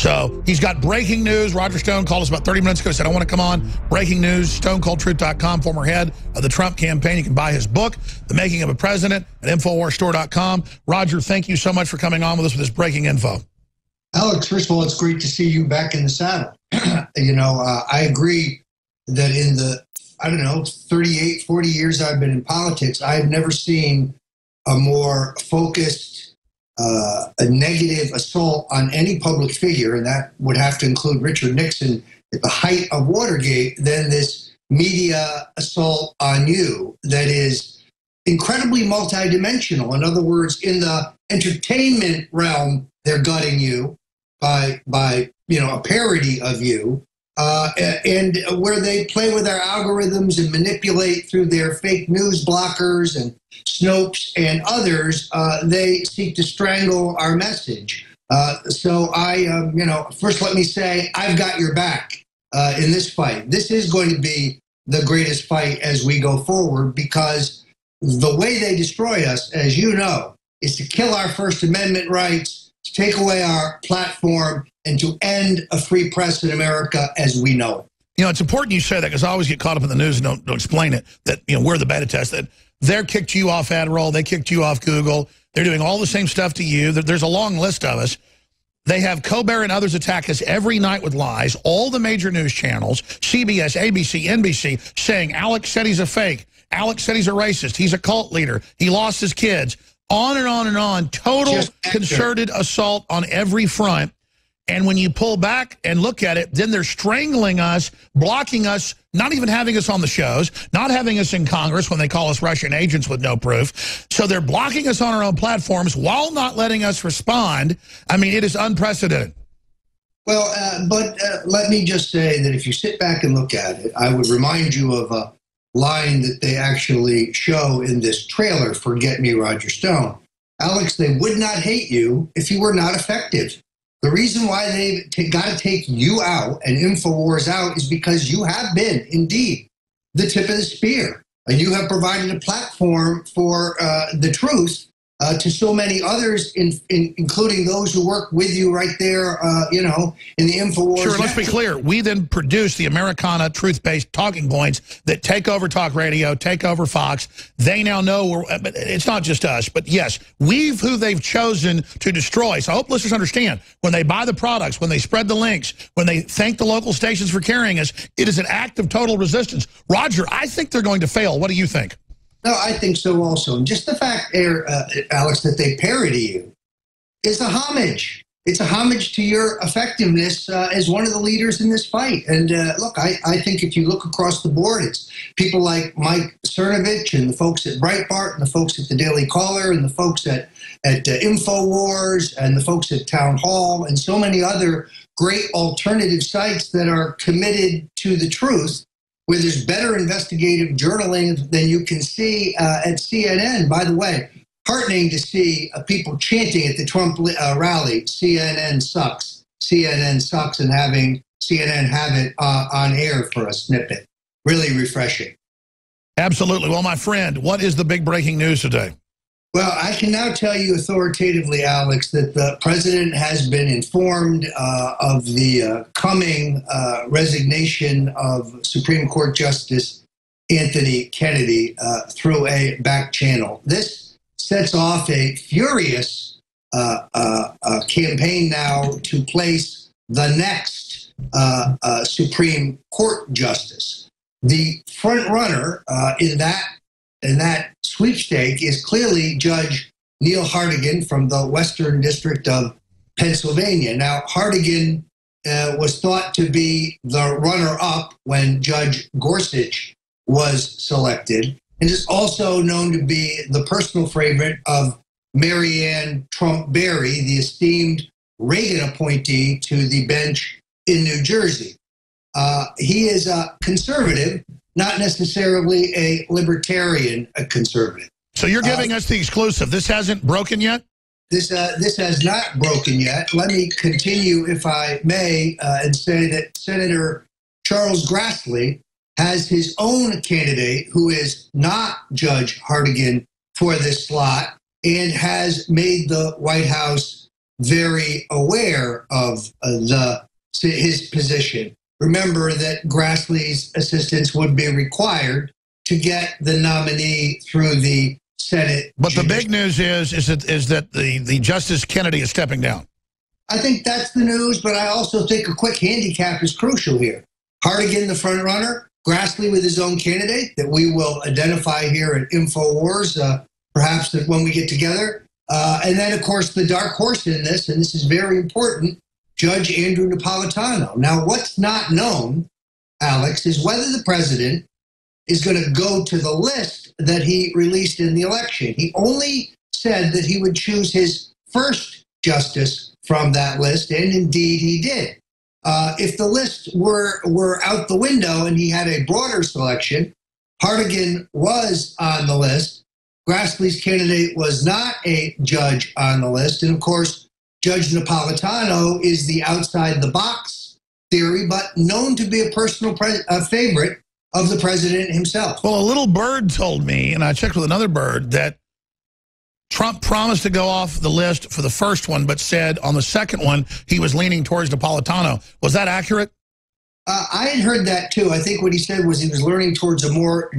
So he's got breaking news. Roger Stone called us about 30 minutes ago, said, I want to come on. Breaking news, stonecoldtruth.com, former head of the Trump campaign. You can buy his book, The Making of a President, at InfoWarsStore.com. Roger, thank you so much for coming on with us with this breaking info. Alex, first of all, it's great to see you back in the saddle. I agree that in the, 38, 40 years I've been in politics, I've never seen a more focused, a negative assault on any public figure, and that would have to include Richard Nixon at the height of Watergate, than this media assault on you that is incredibly multidimensional. In other words, in the entertainment realm, they're gutting you by a parody of you, and where they play with our algorithms and manipulate through their fake news blockers and Snopes and others, they seek to strangle our message. So first let me say, I've got your back in this fight. This is going to be the greatest fight as we go forward, because the way they destroy us, as you know, is to kill our First Amendment rights, to take away our platform, and to end a free press in America as we know it. It's important you say that, because I always get caught up in the news and don't explain it, that, we're the beta test, that they're kicked you off AdRoll, they kicked you off Google, they're doing all the same stuff to you. There's a long list of us. They have Colbert and others attack us every night with lies, all the major news channels, CBS, ABC, NBC, saying Alex said he's a fake, Alex said he's a racist, he's a cult leader, he lost his kids, on and on and on. Total concerted assault on every front. And when you pull back and look at it, then they're strangling us, blocking us, not even having us on the shows, not having us in Congress when they call us Russian agents with no proof. So they're blocking us on our own platforms while not letting us respond. I mean, it is unprecedented. Well, but let me just say that if you sit back and look at it, I would remind you of a line that they actually show in this trailer, Forget Me, Roger Stone. Alex, they would not hate you if you were not effective. The reason why they've got to take you out and InfoWars out is because you have been, indeed, the tip of the spear. And you have provided a platform for the truth to so many others, including those who work with you right there, in the InfoWars. Sure, let's be clear. We then produce the Americana truth-based talking points that take over talk radio, take over Fox. They now know but it's not just us, but yes, we've who they've chosen to destroy. So I hope listeners understand, when they buy the products, when they spread the links, when they thank the local stations for carrying us, it is an act of total resistance. Roger, I think they're going to fail. What do you think? No, I think so also. And just the fact, Alex, that they parody you is a homage. It's a homage to your effectiveness as one of the leaders in this fight. And look, I think if you look across the board, it's people like Mike Cernovich and the folks at Breitbart and the folks at the Daily Caller and the folks at InfoWars and the folks at Town Hall and so many other great alternative sites that are committed to the truth, where there's better investigative journaling than you can see at CNN. By the way, heartening to see people chanting at the Trump rally, CNN sucks, and having CNN have it on air for a snippet. Really refreshing. Absolutely. Well, my friend, what is the big breaking news today? Well, I can now tell you authoritatively, Alex, that the president has been informed of the coming resignation of Supreme Court Justice Anthony Kennedy through a back channel. This sets off a furious campaign now to place the next Supreme Court justice. The front runner in that sweepstake is clearly Judge Neil Hartigan from the Western District of Pennsylvania. Now, Hartigan was thought to be the runner-up when Judge Gorsuch was selected, and is also known to be the personal favorite of Marianne Trump Barry, the esteemed Reagan appointee to the bench in New Jersey. He is a conservative, not necessarily a libertarian conservative. So you're giving us the exclusive. This hasn't broken yet? This has not broken yet. Let me continue, if I may, and say that Senator Charles Grassley has his own candidate who is not Judge Hartigan for this slot and has made the White House very aware of his position. Remember that Grassley's assistance would be required to get the nominee through the Senate. But the big news is that the Justice Kennedy is stepping down. I think that's the news, but I also think a quick handicap is crucial here. Hartigan, the front runner, Grassley with his own candidate that we will identify here at InfoWars, perhaps when we get together. And then, of course, the dark horse in this, and this is very important, Judge Andrew Napolitano. Now, what's not known, Alex, is whether the president is going to go to the list that he released in the election. He only said that he would choose his first justice from that list, and indeed he did. If the list were out the window and he had a broader selection, Hartigan was on the list. Grassley's candidate was not a judge on the list. And of course, Judge Napolitano is the outside the box theory, but known to be a personal favorite of the president himself. Well, a little bird told me, and I checked with another bird, that Trump promised to go off the list for the first one, but said on the second one he was leaning towards Napolitano. Was that accurate? I had heard that too. I think what he said was he was leaning towards a more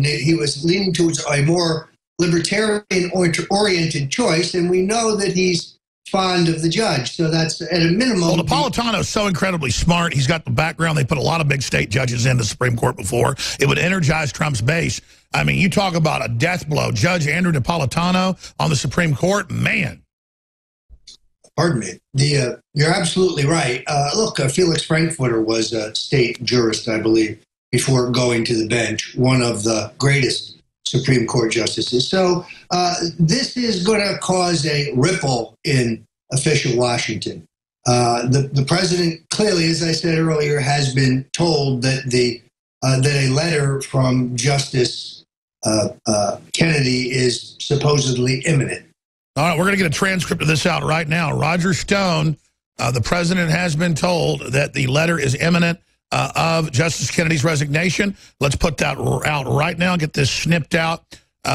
libertarian-oriented choice, and we know that he's fond of the judge. So that's at a minimum. Well, Napolitano is so incredibly smart. He's got the background. They put a lot of big state judges in the Supreme Court before. It would energize Trump's base. I mean, you talk about a death blow. Judge Andrew Napolitano on the Supreme Court, man. Pardon me. You're absolutely right. Look, Felix Frankfurter was a state jurist, I believe, before going to the bench, one of the greatest Supreme Court justices. So this is going to cause a ripple in official Washington. The president clearly, as I said earlier, has been told that that a letter from Justice Kennedy is supposedly imminent. All right, we're going to get a transcript of this out right now. Roger Stone, the president has been told that the letter is imminent of Justice Kennedy's resignation. Let's put that out right now, get this snipped out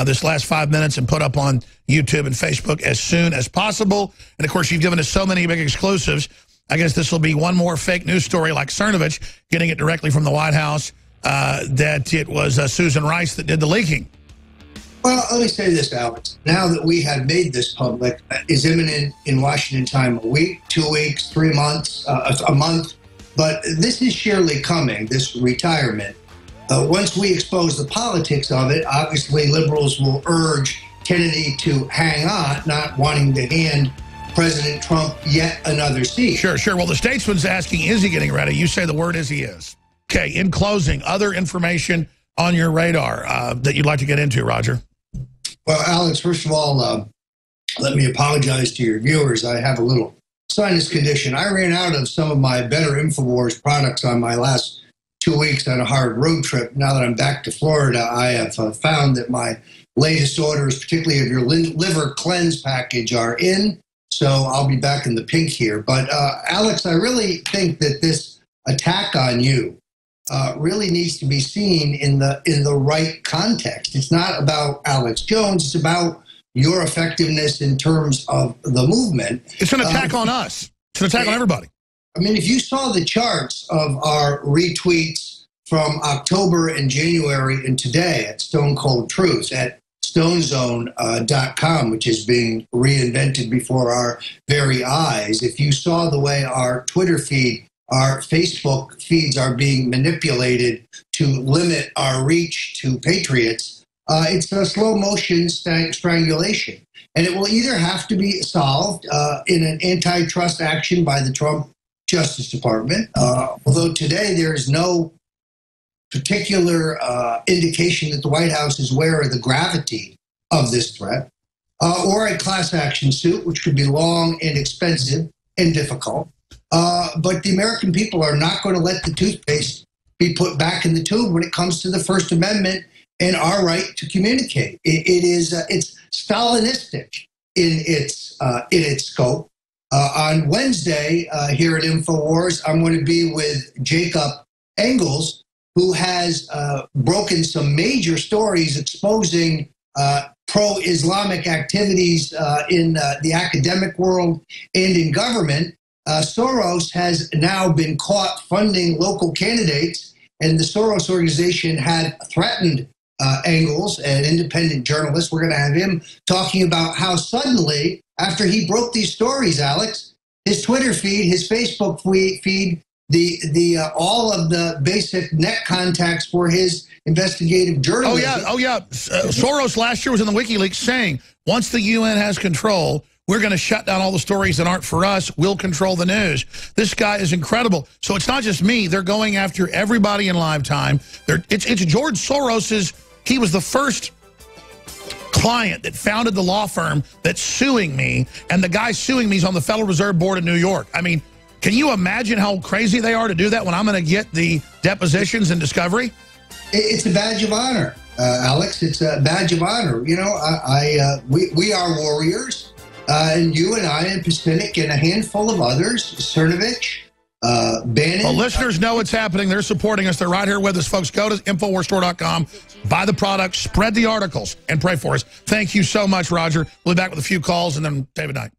this last 5 minutes and put up on YouTube and Facebook as soon as possible. And, of course, you've given us so many big exclusives. I guess this will be one more fake news story like Cernovich, getting it directly from the White House, that it was Susan Rice that did the leaking. Well, let me say this, Alex. Now that we have made this public, is imminent in Washington time a week, 2 weeks, 3 months, a month. But this is surely coming, this retirement. Once we expose the politics of it, obviously liberals will urge Kennedy to hang on, not wanting to hand President Trump yet another seat. Sure. Well, the statesman's asking, is he getting ready? You say the word is he is. Okay, in closing, other information on your radar that you'd like to get into, Roger? Well, Alex, first of all, let me apologize to your viewers. I have a little sinus condition. I ran out of some of my better InfoWars products on my last 2 weeks on a hard road trip. Now that I'm back to Florida, I have found that my latest orders, particularly of your liver cleanse package, are in. So I'll be back in the pink here. But Alex, I really think that this attack on you really needs to be seen in the right context. It's not about Alex Jones. It's about your effectiveness in terms of the movement. It's an attack on us. It's an attack on everybody. I mean, if you saw the charts of our retweets from October and January and today at Stone Cold Truth at stonezone.com, which is being reinvented before our very eyes, if you saw the way our Twitter feed, our Facebook feeds are being manipulated to limit our reach to patriots, it's a slow motion strangulation. And it will either have to be solved in an antitrust action by the Trump Justice Department, although today there is no particular indication that the White House is aware of the gravity of this threat, or a class action suit, which could be long and expensive and difficult. But the American people are not going to let the toothpaste be put back in the tube when it comes to the First Amendment and our right to communicate. It's Stalinistic in its scope. On Wednesday here at InfoWars, I'm going to be with Jacob Engels, who has broken some major stories exposing pro-Islamic activities in the academic world and in government. Soros has now been caught funding local candidates, and the Soros organization had threatened Engels, an independent journalist. We're going to have him talking about how suddenly, after he broke these stories, Alex, his Twitter feed, his Facebook feed, all of the basic net contacts for his investigative journalism. Oh yeah. Soros last year was in the WikiLeaks saying, once the UN has control, we're going to shut down all the stories that aren't for us. We'll control the news. This guy is incredible. So it's not just me. They're going after everybody in live time. It's George Soros's. He was the first client that founded the law firm that's suing me, and the guy suing me is on the Federal Reserve Board of New York. I mean, can you imagine how crazy they are to do that when I'm going to get the depositions and discovery? It's a badge of honor, Alex. It's a badge of honor. You know, we are warriors. And you and I and Pacific and a handful of others, Cernovich, Bannon. Well, listeners know what's happening. They're supporting us. They're right here with us, folks. Go to InfoWarsStore.com, buy the products, spread the articles, and pray for us. Thank you so much, Roger. We'll be back with a few calls, and then David Knight.